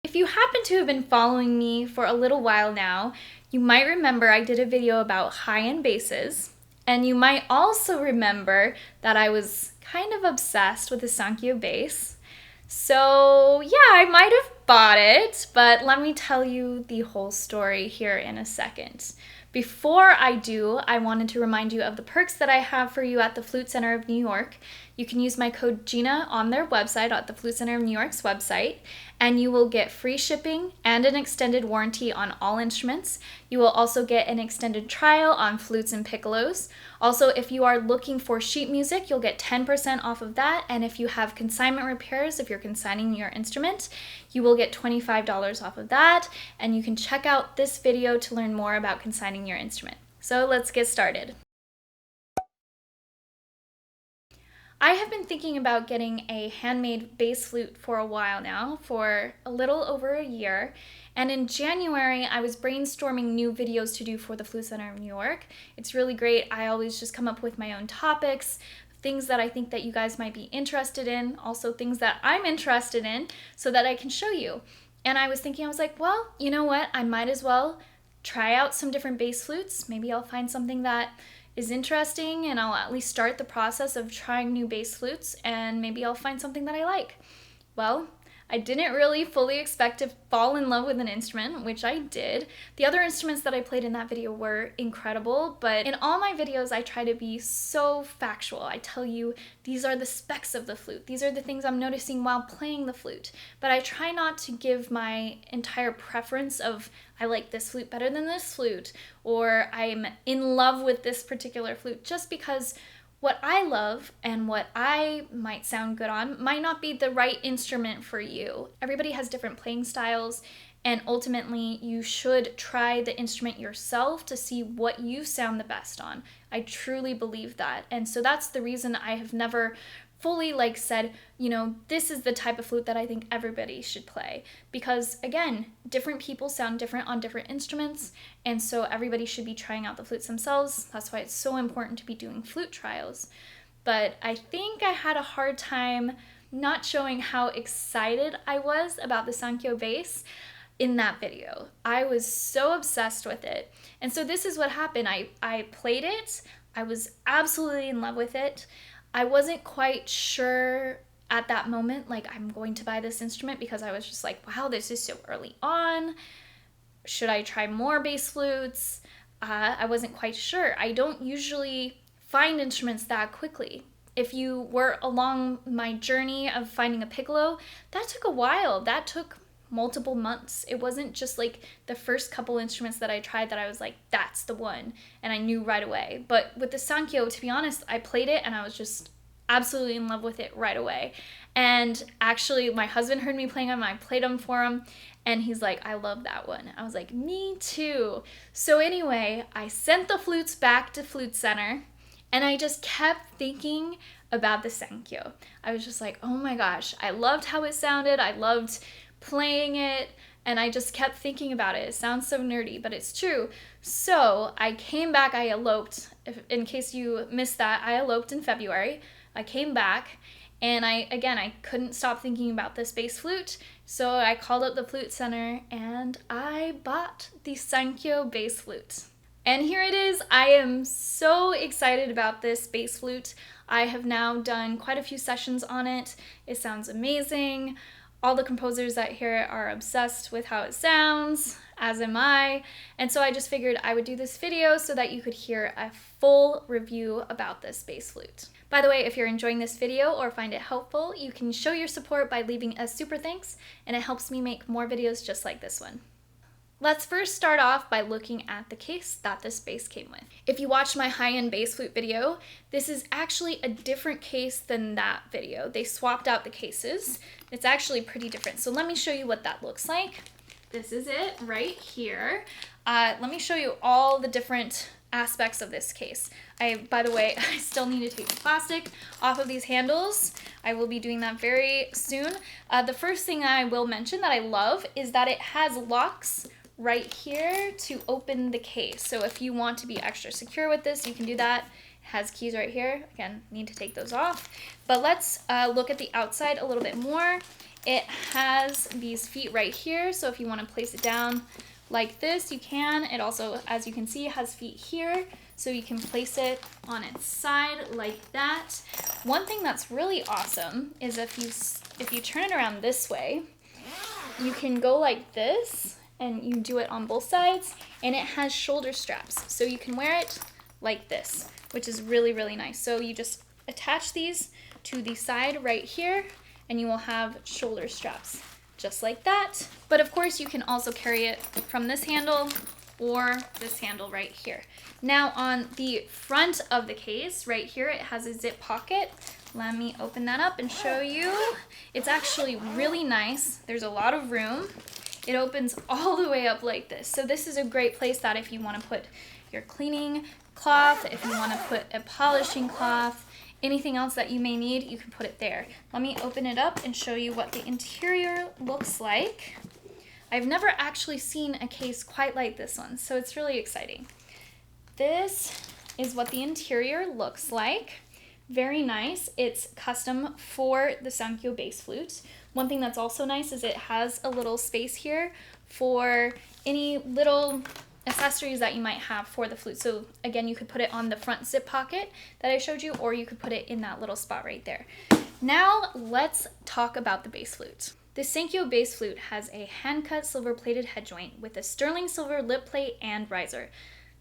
If you happen to have been following me for a little while now, you might remember I did a video about high-end basses, and you might also remember that I was kind of obsessed with the Sankyo bass. So yeah, I might have bought it, but let me tell you the whole story here in a second. Before I do, I wanted to remind you of the perks that I have for you at the Flute Center of New York. You can use my code Gina on their website, at the Flute Center of New York's website, and you will get free shipping and an extended warranty on all instruments. You will also get an extended trial on Flutes and Piccolos. Also, if you are looking for sheet music, you'll get 10% off of that, and if you have consignment repairs, if you're consigning your instrument, you will get $25 off of that, and you can check out this video to learn more about consigning your instrument. So let's get started. I have been thinking about getting a handmade bass flute for a while now, for a little over a year, and in January I was brainstorming new videos to do for the Flute Center of New York. It's really great. I always just come up with my own topics, things that I think that you guys might be interested in, also things that I'm interested in, so that I can show you. And I was thinking, I was like, well, you know what, I might as well try out some different bass flutes. Maybe I'll find something that is interesting and I'll at least start the process of trying new bass flutes, and maybe I'll find something that I like. Well, I didn't really fully expect to fall in love with an instrument, which I did. The other instruments that I played in that video were incredible, but in all my videos I try to be so factual. I tell you these are the specs of the flute, these are the things I'm noticing while playing the flute, but I try not to give my entire preference of I like this flute better than this flute, or I'm in love with this particular flute, just because what I love and what I might sound good on might not be the right instrument for you. Everybody has different playing styles, and ultimately you should try the instrument yourself to see what you sound the best on. I truly believe that. And so that's the reason I have never fully said, you know, this is the type of flute that I think everybody should play, because again, different people sound different on different instruments, and so everybody should be trying out the flutes themselves. That's why it's so important to be doing flute trials. But I think I had a hard time not showing how excited I was about the Sankyo bass in that video. I was so obsessed with it. And so this is what happened. I played it. I was absolutely in love with it. I wasn't quite sure at that moment, I'm going to buy this instrument, because I was just like, wow, this is so early on. Should I try more bass flutes? I wasn't quite sure. I don't usually find instruments that quickly. If you were along my journey of finding a piccolo, that took a while. That took multiple months. It wasn't just the first couple instruments that I tried that I was like, that's the one, and I knew right away. But with the Sankyo, to be honest, I played it and I was just absolutely in love with it right away. And actually my husband heard me playing them, I played them for him, and he's like, I love that one. I was like, me too. So anyway, I sent the flutes back to Flute Center, and I just kept thinking about the Sankyo. I was just like, oh my gosh, I loved how it sounded, I loved playing it, and I just kept thinking about it. It sounds so nerdy, but it's true. So I came back, I eloped. In case you missed that, I eloped in February. I came back, and I couldn't stop thinking about this bass flute, so I called up the Flute Center and I bought the Sankyo bass flute. And here it is. I am so excited about this bass flute. I have now done quite a few sessions on it. It sounds amazing. All the composers out here are obsessed with how it sounds, as am I, and so I just figured I would do this video so that you could hear a full review about this bass flute. By the way, if you're enjoying this video or find it helpful, you can show your support by leaving a super thanks, and it helps me make more videos just like this one. Let's first start off by looking at the case that this bass came with. If you watched my high-end bass flute video, this is actually a different case than that video. They swapped out the cases. It's actually pretty different. So let me show you what that looks like. This is it right here. Let me show you all the different aspects of this case. By the way, I still need to take the plastic off of these handles. I will be doing that very soon. The first thing I will mention that I love is that it has locks right here to open the case. So if you want to be extra secure with this, you can do that. It has keys right here. Again, need to take those off. But let's look at the outside a little bit more. It has these feet right here, so if you want to place it down like this, you can. It also, as you can see, has feet here, so you can place it on its side like that. One thing that's really awesome is if you turn it around this way, you can go like this, and you do it on both sides, and it has shoulder straps, so you can wear it like this, which is really, really nice. So you just attach these to the side right here, and you will have shoulder straps just like that. But of course, you can also carry it from this handle or this handle right here. Now on the front of the case right here, it has a zip pocket. Let me open that up and show you. It's actually really nice. There's a lot of room. It opens all the way up like this. So this is a great place that if you want to put your cleaning cloth, if you want to put a polishing cloth, anything else that you may need, you can put it there. Let me open it up and show you what the interior looks like. I've never actually seen a case quite like this one, so it's really exciting. This is what the interior looks like. Very nice. It's custom for the Sankyo bass flute. One thing that's also nice is it has a little space here for any little accessories that you might have for the flute. So again, you could put it on the front zip pocket that I showed you, or you could put it in that little spot right there. Now let's talk about the bass flute. The Sankyo bass flute has a hand-cut silver-plated head joint with a sterling silver lip plate and riser.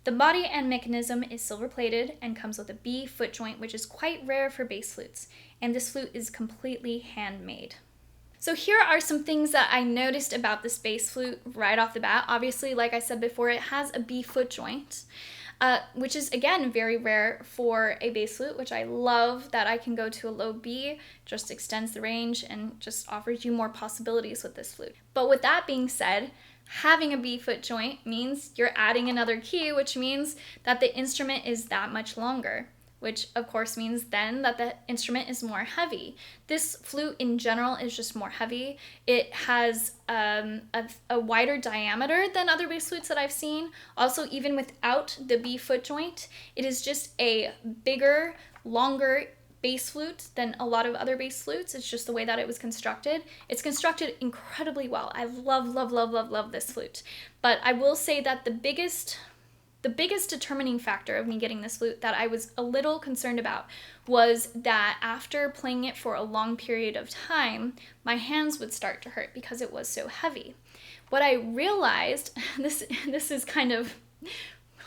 The body and mechanism is silver-plated and comes with a B foot joint, which is quite rare for bass flutes, and this flute is completely handmade. So here are some things that I noticed about this bass flute right off the bat. Obviously, like I said before, it has a B foot joint, which is, again, very rare for a bass flute, which I love that I can go to a low B, just extends the range and just offers you more possibilities with this flute. But with that being said, having a B foot joint means you're adding another key, which means that the instrument is that much longer, which of course means then that the instrument is more heavy. This flute in general is just more heavy. It has a wider diameter than other bass flutes that I've seen. Also, even without the B foot joint, it is just a bigger, longer bass flute than a lot of other bass flutes. It's just the way that it was constructed. It's constructed incredibly well. I love, love, love, love, love this flute. But I will say that the biggest determining factor of me getting this flute that I was a little concerned about was that after playing it for a long period of time, my hands would start to hurt because it was so heavy. What I realized, this is kind of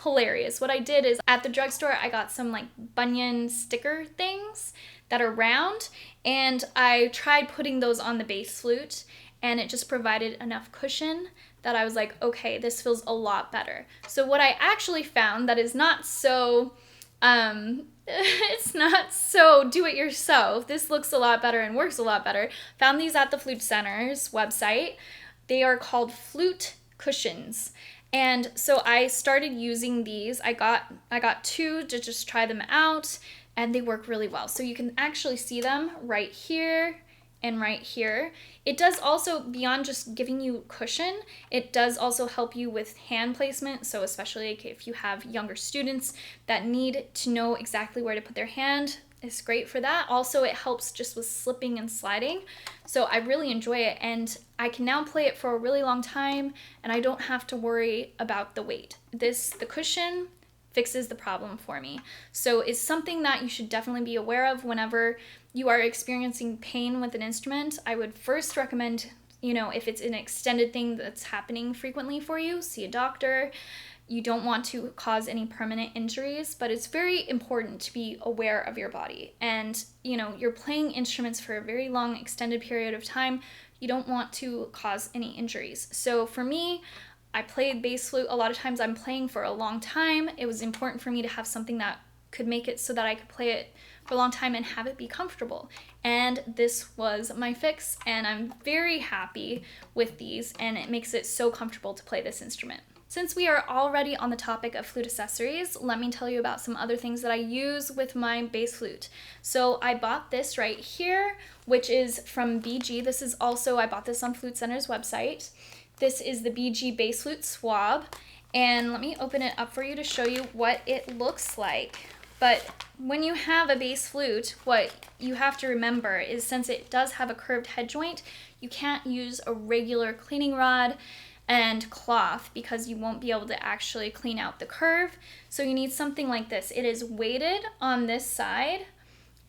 hilarious. What I did is at the drugstore, I got some like bunion sticker things that are round, and I tried putting those on the bass flute, and it just provided enough cushion that I was like, okay, this feels a lot better. So what I actually found that is not so, it's not so do-it-yourself, this looks a lot better and works a lot better, found these at the Flute Center's website. They are called flute cushions. And so I started using these. I got two to just try them out, and they work really well. So you can actually see them right here and right here. It does also, beyond just giving you cushion, it does also help you with hand placement. So especially if you have younger students that need to know exactly where to put their hand, it's great for that. Also, it helps just with slipping and sliding. So I really enjoy it, and I can now play it for a really long time, and I don't have to worry about the weight. The cushion fixes the problem for me. So it's something that you should definitely be aware of whenever you are experiencing pain with an instrument. I would first recommend, if it's an extended thing that's happening frequently for you, see a doctor. You don't want to cause any permanent injuries, but it's very important to be aware of your body. And, you're playing instruments for a very long, extended period of time. You don't want to cause any injuries. So for me, I played bass flute. A lot of times I'm playing for a long time. It was important for me to have something that could make it so that I could play it for a long time and have it be comfortable. And this was my fix, and I'm very happy with these, and it makes it so comfortable to play this instrument. Since we are already on the topic of flute accessories, let me tell you about some other things that I use with my bass flute. So I bought this right here, which is from BG. I bought this on Flute Center's website. This is the BG bass flute swab, and let me open it up for you to show you what it looks like. But when you have a bass flute, what you have to remember is since it does have a curved head joint, you can't use a regular cleaning rod and cloth because you won't be able to actually clean out the curve. So you need something like this. It is weighted on this side,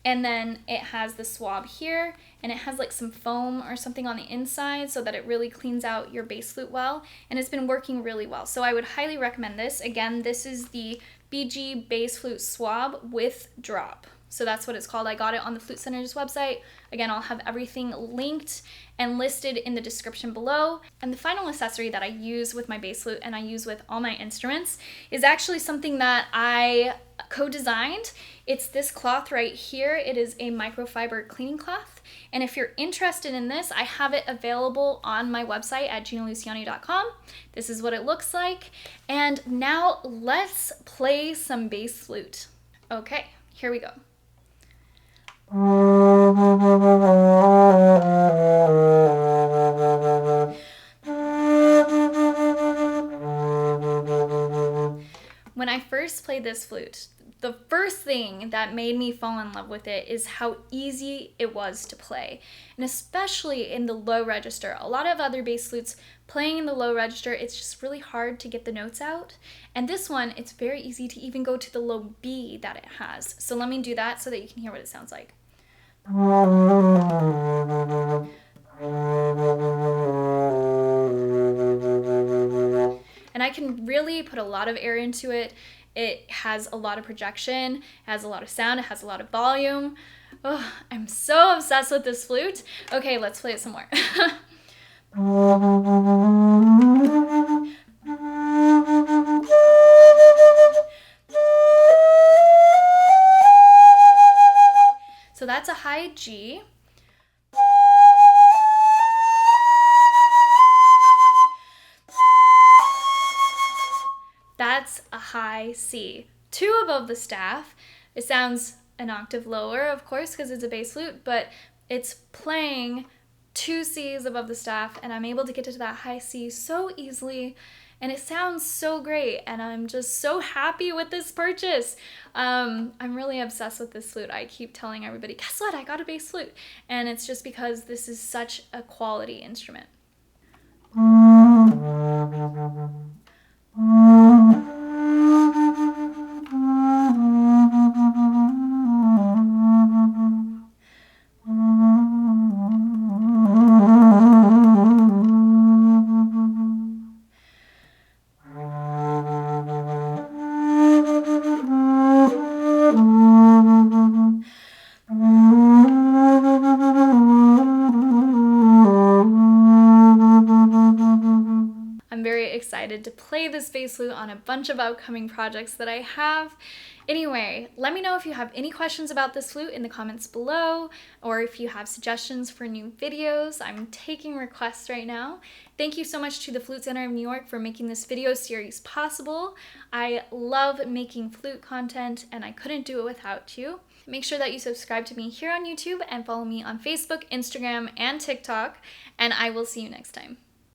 and then it has the swab here, and it has like some foam or something on the inside so that it really cleans out your bass flute well, and it's been working really well. So I would highly recommend this. Again, this is the BG Bass Flute Swab with Drop. So that's what it's called. I got it on the Flute Center's website. Again, I'll have everything linked and listed in the description below. And the final accessory that I use with my bass flute and I use with all my instruments is actually something that I co-designed. It's this cloth right here. It is a microfiber cleaning cloth. And if you're interested in this, I have it available on my website at ginaluciani.com. This is what it looks like. And now let's play some bass flute. Okay, here we go. When I first played this flute, the first thing that made me fall in love with it is how easy it was to play, and especially in the low register. A lot of other bass flutes playing in the low register, it's just really hard to get the notes out, and this one, it's very easy to even go to the low B that it has. So let me do that so that you can hear what it sounds like. And I can really put a lot of air into it. It has a lot of projection, it has a lot of sound, it has a lot of volume. Oh, I'm so obsessed with this flute. Okay, let's play it some more. So that's a high G. That's a high C. 2 above the staff. It sounds an octave lower, of course, because it's a bass flute, but it's playing 2 C's above the staff, and I'm able to get to that high C so easily, and it sounds so great, and I'm just so happy with this purchase. I'm really obsessed with this flute. I keep telling everybody, guess what, I got a bass flute, and it's just because this is such a quality instrument. I'm very excited to play this bass flute on a bunch of upcoming projects that I have. Anyway, let me know if you have any questions about this flute in the comments below, or if you have suggestions for new videos. I'm taking requests right now. Thank you so much to the Flute Center of New York for making this video series possible. I love making flute content, and I couldn't do it without you. Make sure that you subscribe to me here on YouTube and follow me on Facebook, Instagram, and TikTok, and I will see you next time.